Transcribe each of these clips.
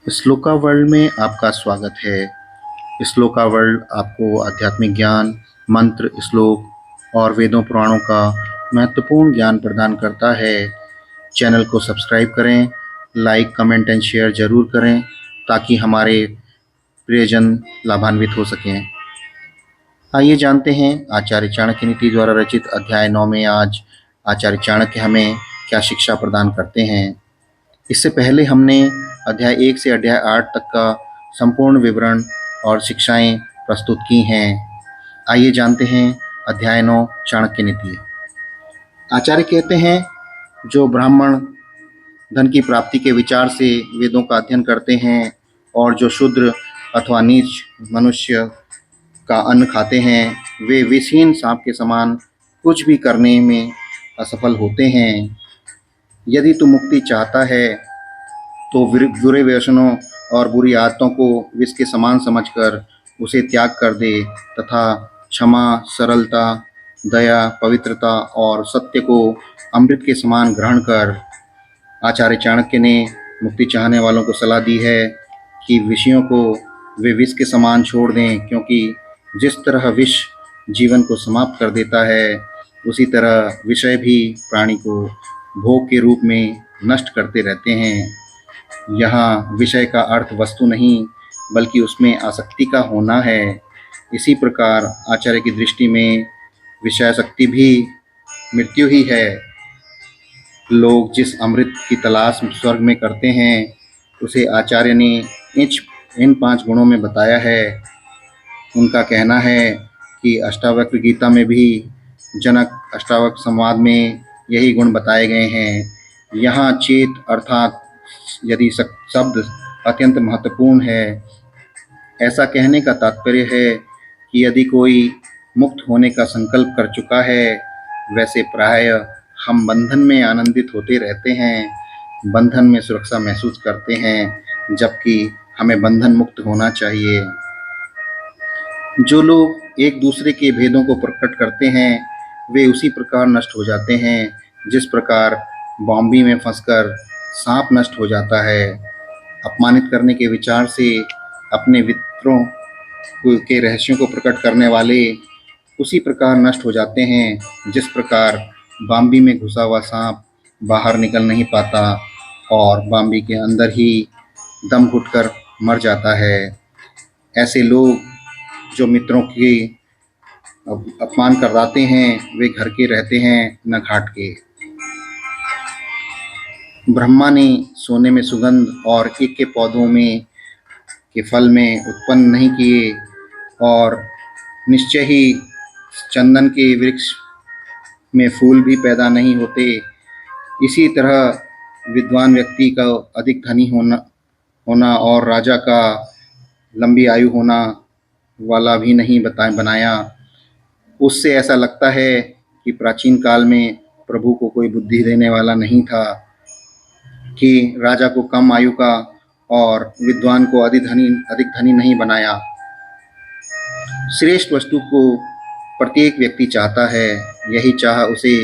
Shloka world में आपका स्वागत है। श्लोका वर्ल्ड आपको आध्यात्मिक ज्ञान, मंत्र, श्लोक और वेदों पुराणों का महत्वपूर्ण ज्ञान प्रदान करता है। चैनल को सब्सक्राइब करें, लाइक, कमेंट एंड शेयर ज़रूर करें ताकि हमारे प्रियजन लाभान्वित हो सकें। आइए जानते हैं आचार्य चाणक्य नीति द्वारा रचित अध्याय 9 में आज आचार्य चाणक्य हमें क्या शिक्षा प्रदान करते हैं। इससे पहले हमने अध्याय 1 से अध्याय 8 तक का संपूर्ण विवरण और शिक्षाएं प्रस्तुत की हैं। आइए जानते हैं अध्याय 9 चाणक्य नीति। आचार्य कहते हैं, जो ब्राह्मण धन की प्राप्ति के विचार से वेदों का अध्ययन करते हैं और जो शूद्र अथवा नीच मनुष्य का अन्न खाते हैं, वे विषहीन सांप के समान कुछ भी करने में असफल होते हैं। यदि तू मुक्ति चाहता है तो बुरे व्यसनों और बुरी आदतों को विष के समान समझकर उसे त्याग कर दे तथा क्षमा, सरलता, दया, पवित्रता और सत्य को अमृत के समान ग्रहण कर। आचार्य चाणक्य ने मुक्ति चाहने वालों को सलाह दी है कि विषयों को वे विष के समान छोड़ दें, क्योंकि जिस तरह विष जीवन को समाप्त कर देता है, उसी तरह विषय भी प्राणी को भोग के रूप में नष्ट करते रहते हैं। यहाँ विषय का अर्थ वस्तु नहीं बल्कि उसमें आसक्ति का होना है। इसी प्रकार आचार्य की दृष्टि में विषयासक्ति भी मृत्यु ही है। लोग जिस अमृत की तलाश स्वर्ग में करते हैं, उसे आचार्य ने इन 5 गुणों में बताया है। उनका कहना है कि अष्टावक्र गीता में भी जनक अष्टावक्र संवाद में यही गुण बताए गए हैं। यहाँ चेत अर्थात यदि शब्द अत्यंत महत्वपूर्ण है। ऐसा कहने का तात्पर्य है कि यदि कोई मुक्त होने का संकल्प कर चुका है, वैसे प्रायः हम बंधन में आनंदित होते रहते हैं, बंधन में सुरक्षा महसूस करते हैं, जबकि हमें बंधन मुक्त होना चाहिए। जो लोग एक दूसरे के भेदों को प्रकट करते हैं, वे उसी प्रकार नष्ट हो जाते हैं जिस प्रकार बॉम्बी में फंसकर सांप नष्ट हो जाता है। अपमानित करने के विचार से अपने मित्रों के रहस्यों को प्रकट करने वाले उसी प्रकार नष्ट हो जाते हैं जिस प्रकार बॉम्बी में घुसा हुआ सांप बाहर निकल नहीं पाता और बॉम्बी के अंदर ही दम घुटकर मर जाता है। ऐसे लोग जो मित्रों की अपमान कराते हैं, वे घर के रहते हैं न घाट के। ब्रह्मा ने सोने में सुगंध और एक के पौधों में के फल में उत्पन्न नहीं किए और निश्चय ही चंदन के वृक्ष में फूल भी पैदा नहीं होते। इसी तरह विद्वान व्यक्ति का अधिक धनी होना और राजा का लंबी आयु होना वाला भी नहीं बनाया। उससे ऐसा लगता है कि प्राचीन काल में प्रभु को कोई बुद्धि देने वाला नहीं था कि राजा को कम आयु का और विद्वान को अधिक धनी नहीं बनाया। श्रेष्ठ वस्तु को प्रत्येक व्यक्ति चाहता है। यही चाह उसे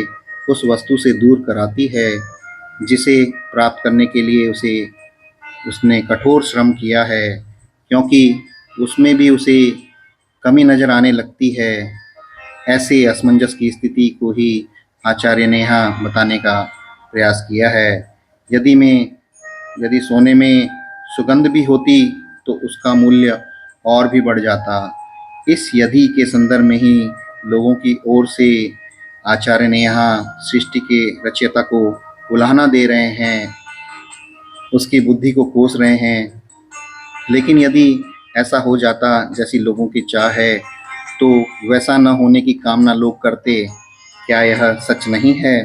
उस वस्तु से दूर कराती है जिसे प्राप्त करने के लिए उसने कठोर श्रम किया है, क्योंकि उसमें भी उसे कमी नजर आने लगती है। ऐसे असमंजस की स्थिति को ही आचार्य ने यहाँ बताने का प्रयास किया है। यदि सोने में सुगंध भी होती तो उसका मूल्य और भी बढ़ जाता। इस यदि के संदर्भ में ही लोगों की ओर से आचार्य ने यहाँ सृष्टि के रचयिता को उलाहना दे रहे हैं, उसकी बुद्धि को कोस रहे हैं। लेकिन यदि ऐसा हो जाता जैसी लोगों की चाह है, तो वैसा न होने की कामना लोग करते। क्या यह सच नहीं है?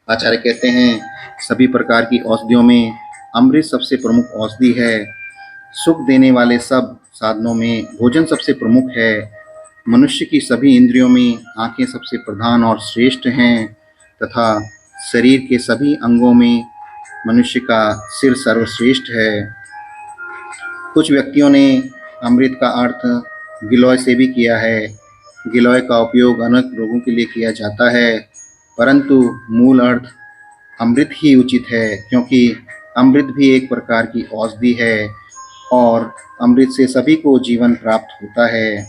आचार्य कहते हैं, सभी प्रकार की औषधियों में अमृत सबसे प्रमुख औषधि है। सुख देने वाले सब साधनों में भोजन सबसे प्रमुख है। मनुष्य की सभी इंद्रियों में आंखें सबसे प्रधान और श्रेष्ठ हैं तथा शरीर के सभी अंगों में मनुष्य का सिर सर्वश्रेष्ठ है। कुछ व्यक्तियों ने अमृत का अर्थ गिलोय से भी किया है। गिलोय का उपयोग अनेक रोगों के लिए किया जाता है, परंतु मूल अर्थ अमृत ही उचित है, क्योंकि अमृत भी एक प्रकार की औषधि है और अमृत से सभी को जीवन प्राप्त होता है।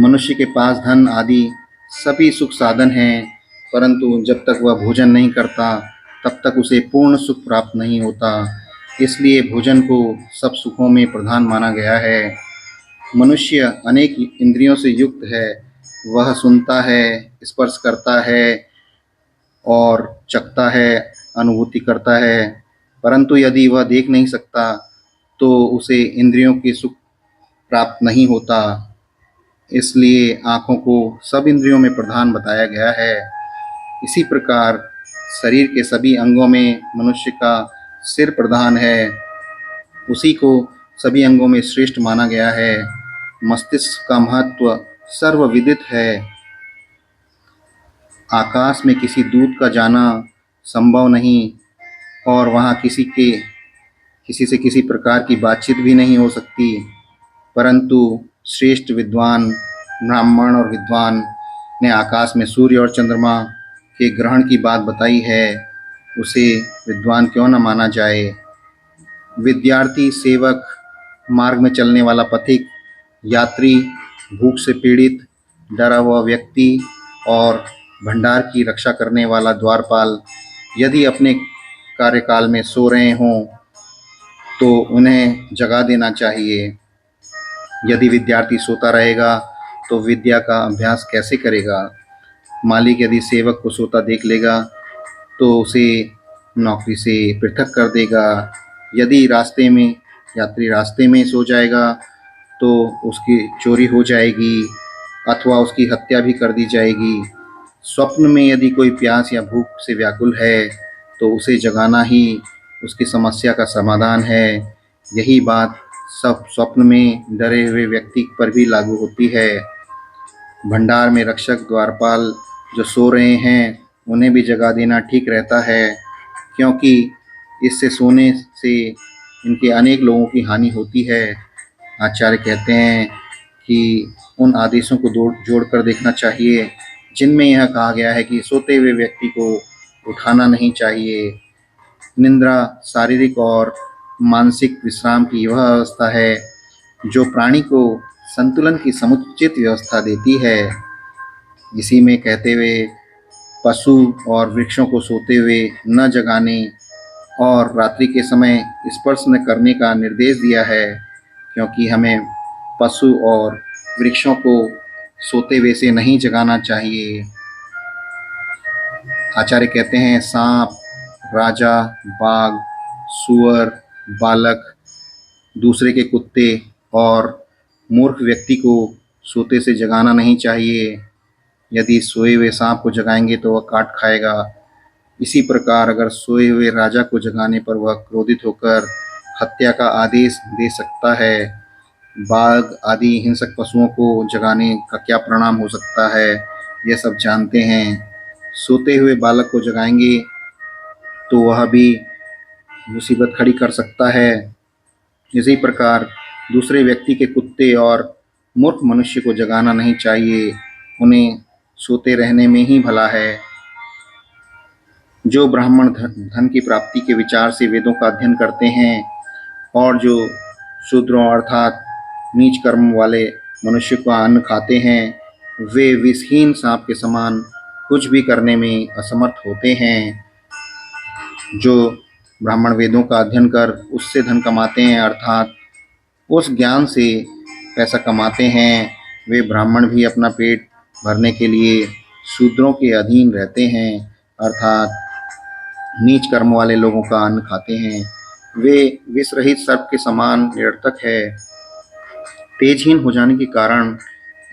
मनुष्य के पास धन आदि सभी सुख साधन हैं, परंतु जब तक वह भोजन नहीं करता तब तक उसे पूर्ण सुख प्राप्त नहीं होता। इसलिए भोजन को सब सुखों में प्रधान माना गया है। मनुष्य अनेक इंद्रियों से युक्त है। वह सुनता है, स्पर्श करता है और चखता है, अनुभूति करता है। परंतु यदि वह देख नहीं सकता तो उसे इंद्रियों के सुख प्राप्त नहीं होता। इसलिए आँखों को सब इंद्रियों में प्रधान बताया गया है। इसी प्रकार शरीर के सभी अंगों में मनुष्य का सिर प्रधान है। उसी को सभी अंगों में श्रेष्ठ माना गया है। मस्तिष्क का महत्व सर्वविदित है। आकाश में किसी दूत का जाना संभव नहीं और वहाँ किसी से किसी प्रकार की बातचीत भी नहीं हो सकती। परंतु श्रेष्ठ विद्वान ब्राह्मण और विद्वान ने आकाश में सूर्य और चंद्रमा के ग्रहण की बात बताई है। उसे विद्वान क्यों न माना जाए। विद्यार्थी, सेवक, मार्ग में चलने वाला पथिक, यात्री, भूख से पीड़ित, डरा हुआ व्यक्ति और भंडार की रक्षा करने वाला द्वारपाल यदि अपने कार्यकाल में सो रहे हों तो उन्हें जगा देना चाहिए। यदि विद्यार्थी सोता रहेगा तो विद्या का अभ्यास कैसे करेगा। मालिक यदि सेवक को सोता देख लेगा तो उसे नौकरी से पृथक कर देगा। यदि यात्री रास्ते में सो जाएगा तो उसकी चोरी हो जाएगी अथवा उसकी हत्या भी कर दी जाएगी। स्वप्न में यदि कोई प्यास या भूख से व्याकुल है तो उसे जगाना ही उसकी समस्या का समाधान है। यही बात सब स्वप्न में डरे हुए व्यक्ति पर भी लागू होती है। भंडार में रक्षक द्वारपाल जो सो रहे हैं उन्हें भी जगा देना ठीक रहता है, क्योंकि इससे सोने से इनके अनेक लोगों की हानि होती है। आचार्य कहते हैं कि उन आदेशों को जोड़कर देखना चाहिए जिनमें यह कहा गया है कि सोते हुए व्यक्ति को उठाना नहीं चाहिए। निद्रा शारीरिक और मानसिक विश्राम की वह अवस्था है जो प्राणी को संतुलन की समुचित व्यवस्था देती है। इसी में कहते हुए पशु और वृक्षों को सोते हुए न जगाने और रात्रि के समय स्पर्श न करने का निर्देश दिया है, क्योंकि हमें पशु और वृक्षों को सोते हुए से नहीं जगाना चाहिए। आचार्य कहते हैं सांप, राजा, बाघ, सूअर, बालक, दूसरे के कुत्ते और मूर्ख व्यक्ति को सोते से जगाना नहीं चाहिए। यदि सोए हुए सांप को जगाएंगे तो वह काट खाएगा। इसी प्रकार अगर सोए हुए राजा को जगाने पर वह क्रोधित होकर हत्या का आदेश दे सकता है। बाघ आदि हिंसक पशुओं को जगाने का क्या परिणाम हो सकता है, यह सब जानते हैं। सोते हुए बालक को जगाएंगे तो वह भी मुसीबत खड़ी कर सकता है। इसी प्रकार दूसरे व्यक्ति के कुत्ते और मूर्ख मनुष्य को जगाना नहीं चाहिए, उन्हें सोते रहने में ही भला है। जो ब्राह्मण धन की प्राप्ति के विचार से वेदों का अध्ययन करते हैं और जो शूद्रों अर्थात नीच कर्म वाले मनुष्य का अन्न खाते हैं, वे विषहीन सांप के समान कुछ भी करने में असमर्थ होते हैं। जो ब्राह्मण वेदों का अध्ययन कर उससे धन कमाते हैं अर्थात उस ज्ञान से पैसा कमाते हैं, वे ब्राह्मण भी अपना पेट भरने के लिए शूद्रों के अधीन रहते हैं अर्थात नीच कर्म वाले लोगों का अन्न खाते हैं। वे विष रहित सर्प के समान निरर्थक है। तेजहीन हो जाने के कारण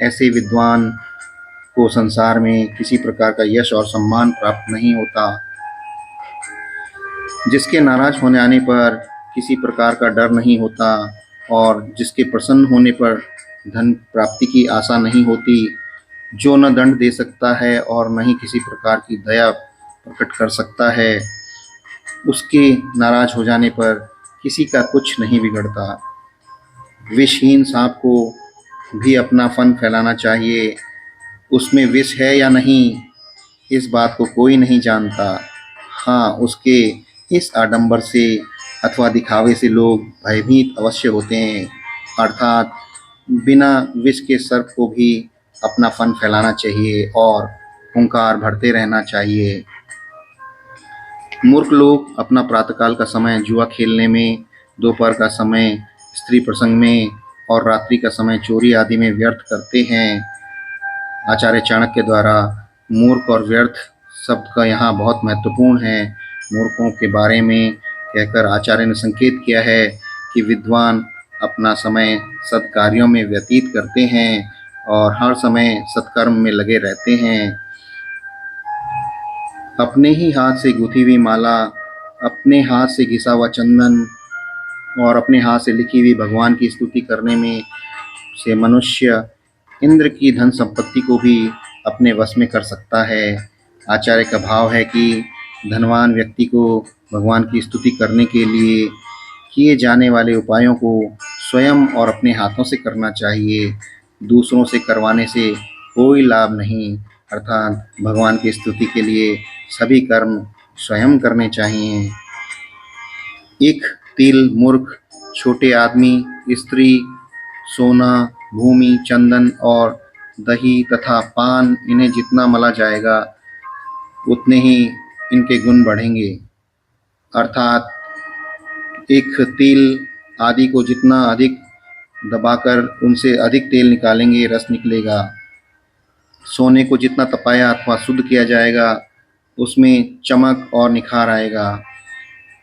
ऐसे विद्वान को संसार में किसी प्रकार का यश और सम्मान प्राप्त नहीं होता। जिसके नाराज होने आने पर किसी प्रकार का डर नहीं होता और जिसके प्रसन्न होने पर धन प्राप्ति की आशा नहीं होती, जो न दंड दे सकता है और न ही किसी प्रकार की दया प्रकट कर सकता है, उसके नाराज हो जाने पर किसी का कुछ नहीं बिगड़ता। विषहीन सांप को भी अपना फन फैलाना चाहिए। उसमें विष है या नहीं, इस बात को कोई नहीं जानता। हाँ, उसके इस आडंबर से अथवा दिखावे से लोग भयभीत अवश्य होते हैं, अर्थात बिना विष के सर्प को भी अपना फन फैलाना चाहिए और हुंकार भरते रहना चाहिए। मूर्ख लोग अपना प्रातःकाल का समय जुआ खेलने में, दोपहर का समय स्त्री प्रसंग में और रात्रि का समय चोरी आदि में व्यर्थ करते हैं। आचार्य चाणक्य द्वारा मूर्ख और व्यर्थ शब्द का यहाँ बहुत महत्वपूर्ण है। मूर्खों के बारे में कहकर आचार्य ने संकेत किया है कि विद्वान अपना समय सत्कार्यों में व्यतीत करते हैं और हर समय सत्कर्म में लगे रहते हैं। अपने ही हाथ से गुथी हुई माला, अपने हाथ से घिसा हुआ चंदन और अपने हाथ से लिखी हुई भगवान की स्तुति करने में से मनुष्य इंद्र की धन संपत्ति को भी अपने वश में कर सकता है। आचार्य का भाव है कि धनवान व्यक्ति को भगवान की स्तुति करने के लिए किए जाने वाले उपायों को स्वयं और अपने हाथों से करना चाहिए। दूसरों से करवाने से कोई लाभ नहीं, अर्थात भगवान की स्तुति के लिए सभी कर्म स्वयं करने चाहिए। एक तिल, मूर्ख, छोटे आदमी, स्त्री, सोना, भूमि, चंदन और दही तथा पान, इन्हें जितना मला जाएगा उतने ही इनके गुण बढ़ेंगे। अर्थात एक तिल आदि को जितना अधिक दबाकर उनसे अधिक तेल निकालेंगे, रस निकलेगा। सोने को जितना तपाया अथवा शुद्ध किया जाएगा उसमें चमक और निखार आएगा।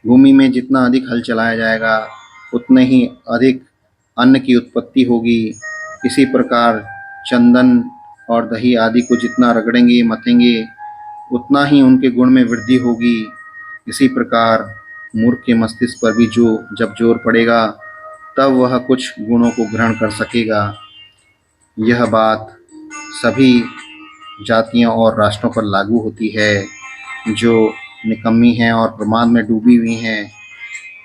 भूमि में जितना अधिक हल चलाया जाएगा उतने ही अधिक अन्न की उत्पत्ति होगी। इसी प्रकार चंदन और दही आदि को जितना रगड़ेंगे, मथेंगे, उतना ही उनके गुण में वृद्धि होगी। इसी प्रकार मूर्ख के मस्तिष्क पर भी जब जोर पड़ेगा तब वह कुछ गुणों को ग्रहण कर सकेगा। यह बात सभी जातियों और राष्ट्रों पर लागू होती है जो निकम्मी हैं और प्रमाद में डूबी हुई हैं।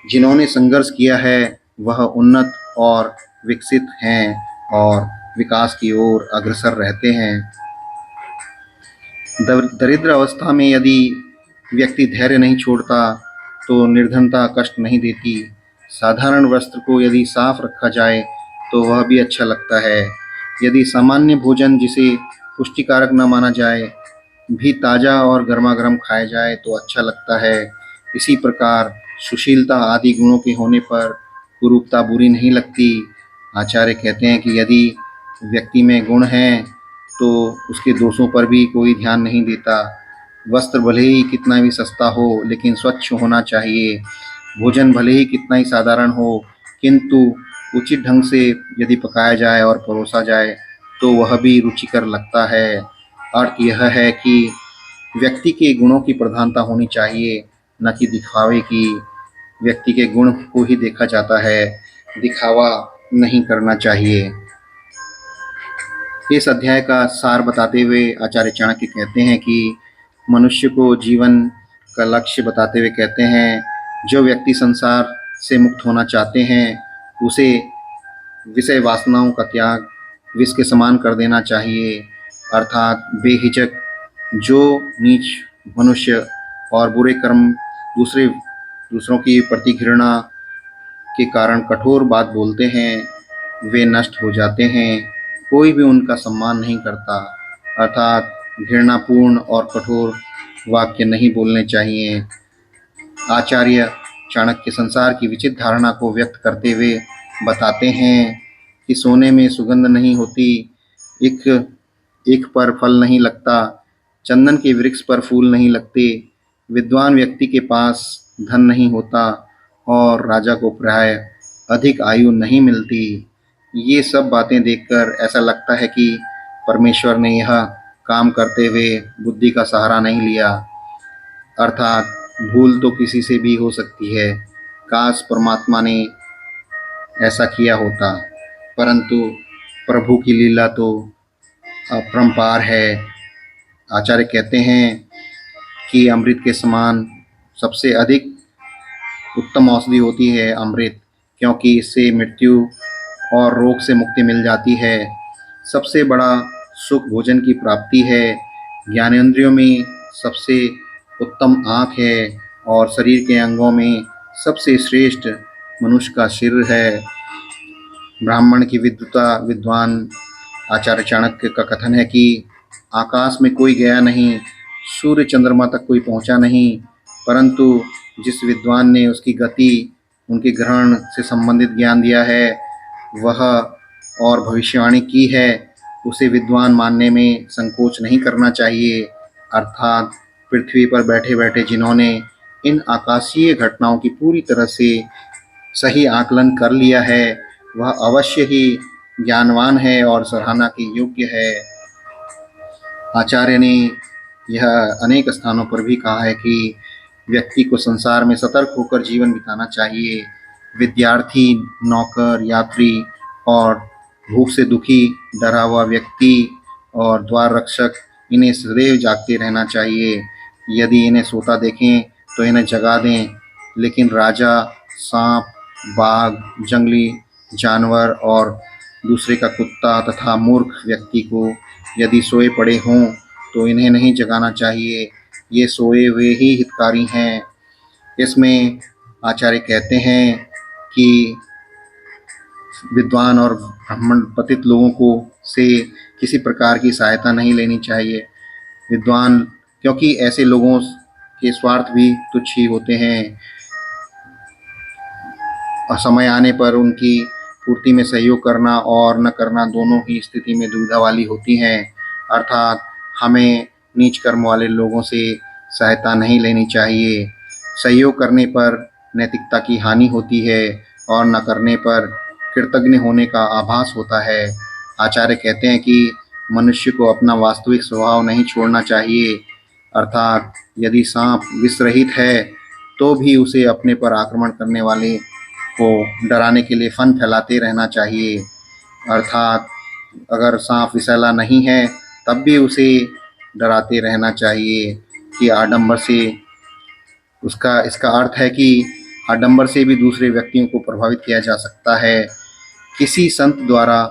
जिन्होंने संघर्ष किया है वह उन्नत और विकसित हैं और विकास की ओर अग्रसर रहते हैं। दरिद्र अवस्था में यदि व्यक्ति धैर्य नहीं छोड़ता तो निर्धनता कष्ट नहीं देती। साधारण वस्त्र को यदि साफ रखा जाए तो वह भी अच्छा लगता है। यदि सामान्य भोजन जिसे पुष्टिकारक न माना जाए भी ताज़ा और गर्मा-गर्म खाया जाए तो अच्छा लगता है। इसी प्रकार सुशीलता आदि गुणों के होने पर कुरूपता बुरी नहीं लगती। आचार्य कहते हैं कि यदि व्यक्ति में गुण हैं तो उसके दोषों पर भी कोई ध्यान नहीं देता। वस्त्र भले ही कितना भी सस्ता हो लेकिन स्वच्छ होना चाहिए। भोजन भले ही कितना ही साधारण हो किंतु उचित ढंग से यदि पकाया जाए और परोसा जाए तो वह भी रुचिकर लगता है। अर्थ यह है कि व्यक्ति के गुणों की प्रधानता होनी चाहिए, न कि दिखावे की। व्यक्ति के गुण को ही देखा जाता है, दिखावा नहीं करना चाहिए। इस अध्याय का सार बताते हुए आचार्य चाणक्य कहते हैं कि मनुष्य को जीवन का लक्ष्य बताते हुए कहते हैं, जो व्यक्ति संसार से मुक्त होना चाहते हैं उसे विषय वासनाओं का त्याग विष के समान कर देना चाहिए। अर्थात बेहिचक जो नीच मनुष्य और बुरे कर्म दूसरों की प्रति घृणा के कारण कठोर बात बोलते हैं वे नष्ट हो जाते हैं। कोई भी उनका सम्मान नहीं करता। अर्थात घृणापूर्ण और कठोर वाक्य नहीं बोलने चाहिए। आचार्य चाणक्य संसार की विचित्र धारणा को व्यक्त करते हुए बताते हैं कि सोने में सुगंध नहीं होती, एक पर फल नहीं लगता, चंदन के वृक्ष पर फूल नहीं लगते, विद्वान व्यक्ति के पास धन नहीं होता और राजा को प्राय अधिक आयु नहीं मिलती। ये सब बातें देखकर ऐसा लगता है कि परमेश्वर ने यह काम करते हुए बुद्धि का सहारा नहीं लिया। अर्थात भूल तो किसी से भी हो सकती है। काश परमात्मा ने ऐसा किया होता, परंतु प्रभु की लीला तो अपरंपार है। आचार्य कहते हैं कि अमृत के समान सबसे अधिक उत्तम औषधि होती है अमृत, क्योंकि इससे मृत्यु और रोग से मुक्ति मिल जाती है। सबसे बड़ा सुख भोजन की प्राप्ति है। ज्ञानेंद्रियों में सबसे उत्तम आँख है और शरीर के अंगों में सबसे श्रेष्ठ मनुष्य का सिर है। ब्राह्मण की विद्वता विद्वान आचार्य चाणक्य का कथन है कि आकाश में कोई गया नहीं, सूर्य चंद्रमा तक कोई पहुंचा नहीं, परंतु जिस विद्वान ने उसकी गति उनके ग्रहण से संबंधित ज्ञान दिया है वह और भविष्यवाणी की है, उसे विद्वान मानने में संकोच नहीं करना चाहिए। अर्थात पृथ्वी पर बैठे बैठे जिन्होंने इन आकाशीय घटनाओं की पूरी तरह से सही आकलन कर लिया है वह अवश्य ही ज्ञानवान है और सराहना के योग्य है। आचार्य ने यह अनेक स्थानों पर भी कहा है कि व्यक्ति को संसार में सतर्क होकर जीवन बिताना चाहिए। विद्यार्थी, नौकर, यात्री और भूख से दुखी डरा हुआ व्यक्ति और द्वार रक्षक, इन्हें सदैव जागते रहना चाहिए। यदि इन्हें सोता देखें तो इन्हें जगा दें, लेकिन राजा, सांप, बाघ, जंगली जानवर और दूसरे का कुत्ता तथा मूर्ख व्यक्ति को यदि सोए पड़े हों तो इन्हें नहीं जगाना चाहिए। ये सोए हुए ही हितकारी हैं। इसमें आचार्य कहते हैं कि विद्वान और ब्राह्मण पतित लोगों को से किसी प्रकार की सहायता नहीं लेनी चाहिए। विद्वान, क्योंकि ऐसे लोगों के स्वार्थ भी तुच्छ ही होते हैं और समय आने पर उनकी पूर्ति में सहयोग करना और न करना दोनों ही स्थिति में दुविधा वाली होती हैं। अर्थात हमें नीच कर्म वाले लोगों से सहायता नहीं लेनी चाहिए। सहयोग करने पर नैतिकता की हानि होती है और न करने पर कृतज्ञ होने का आभास होता है। आचार्य कहते हैं कि मनुष्य को अपना वास्तविक स्वभाव नहीं छोड़ना चाहिए। अर्थात यदि सांप विष रहित है तो भी उसे अपने पर आक्रमण करने वाले को डराने के लिए फन फैलाते रहना चाहिए। अर्थात अगर सांप विषैला नहीं है तब भी उसे डराते रहना चाहिए कि आडंबर से इसका अर्थ है कि आडंबर से भी दूसरे व्यक्तियों को प्रभावित किया जा सकता है। किसी संत द्वारा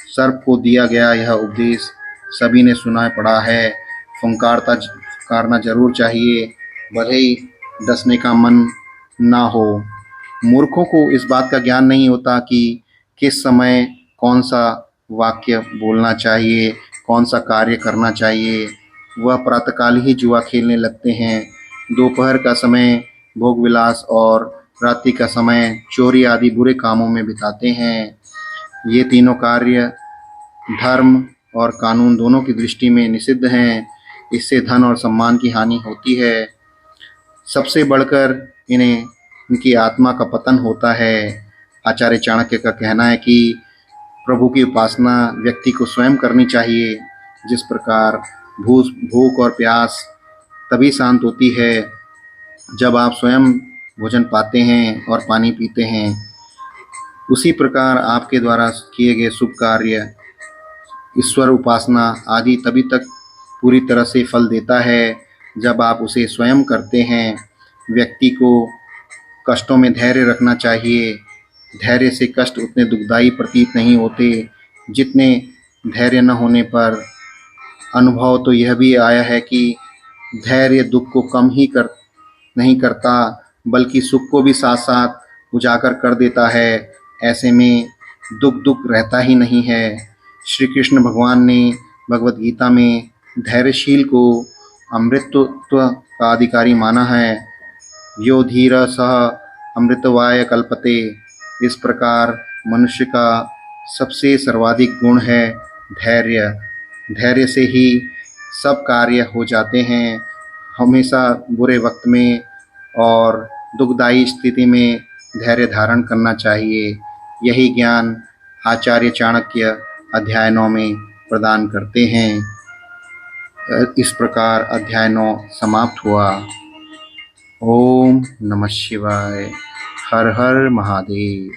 सर्प को दिया गया यह उपदेश सभी ने सुना पड़ा है। फुंकारना जरूर चाहिए, भले ही डसने का मन ना हो। मूर्खों को इस बात का ज्ञान नहीं होता कि किस समय कौन सा वाक्य बोलना चाहिए, कौन सा कार्य करना चाहिए। वह प्रातःकाल ही जुआ खेलने लगते हैं, दोपहर का समय भोग विलास और रात्रि का समय चोरी आदि बुरे कामों में बिताते हैं। ये तीनों कार्य धर्म और कानून दोनों की दृष्टि में निषिद्ध हैं। इससे धन और सम्मान की हानि होती है। सबसे बढ़कर इनकी आत्मा का पतन होता है। आचार्य चाणक्य का कहना है कि प्रभु की उपासना व्यक्ति को स्वयं करनी चाहिए। जिस प्रकार भूख और प्यास तभी शांत होती है जब आप स्वयं भोजन पाते हैं और पानी पीते हैं, उसी प्रकार आपके द्वारा किए गए शुभ कार्य, ईश्वर उपासना आदि तभी तक पूरी तरह से फल देता है जब आप उसे स्वयं करते हैं। व्यक्ति को कष्टों में धैर्य रखना चाहिए। धैर्य से कष्ट उतने दुखदायी प्रतीत नहीं होते जितने धैर्य न होने पर। अनुभव तो यह भी आया है कि धैर्य दुख को कम ही नहीं करता बल्कि सुख को भी साथ साथ उजागर कर देता है। ऐसे में दुख रहता ही नहीं है। श्री कृष्ण भगवान ने भगवत गीता में धैर्यशील को अमृतत्व का अधिकारी माना है। यो धीर सह अमृतवाय कल्पते। इस प्रकार मनुष्य का सबसे सर्वाधिक गुण है धैर्य। धैर्य से ही सब कार्य हो जाते हैं। हमेशा बुरे वक्त में और दुखदायी स्थिति में धैर्य धारण करना चाहिए। यही ज्ञान आचार्य चाणक्य अध्याय 9 में प्रदान करते हैं। इस प्रकार अध्याय 9 समाप्त हुआ। ओम नमः शिवाय। हर हर महादेव।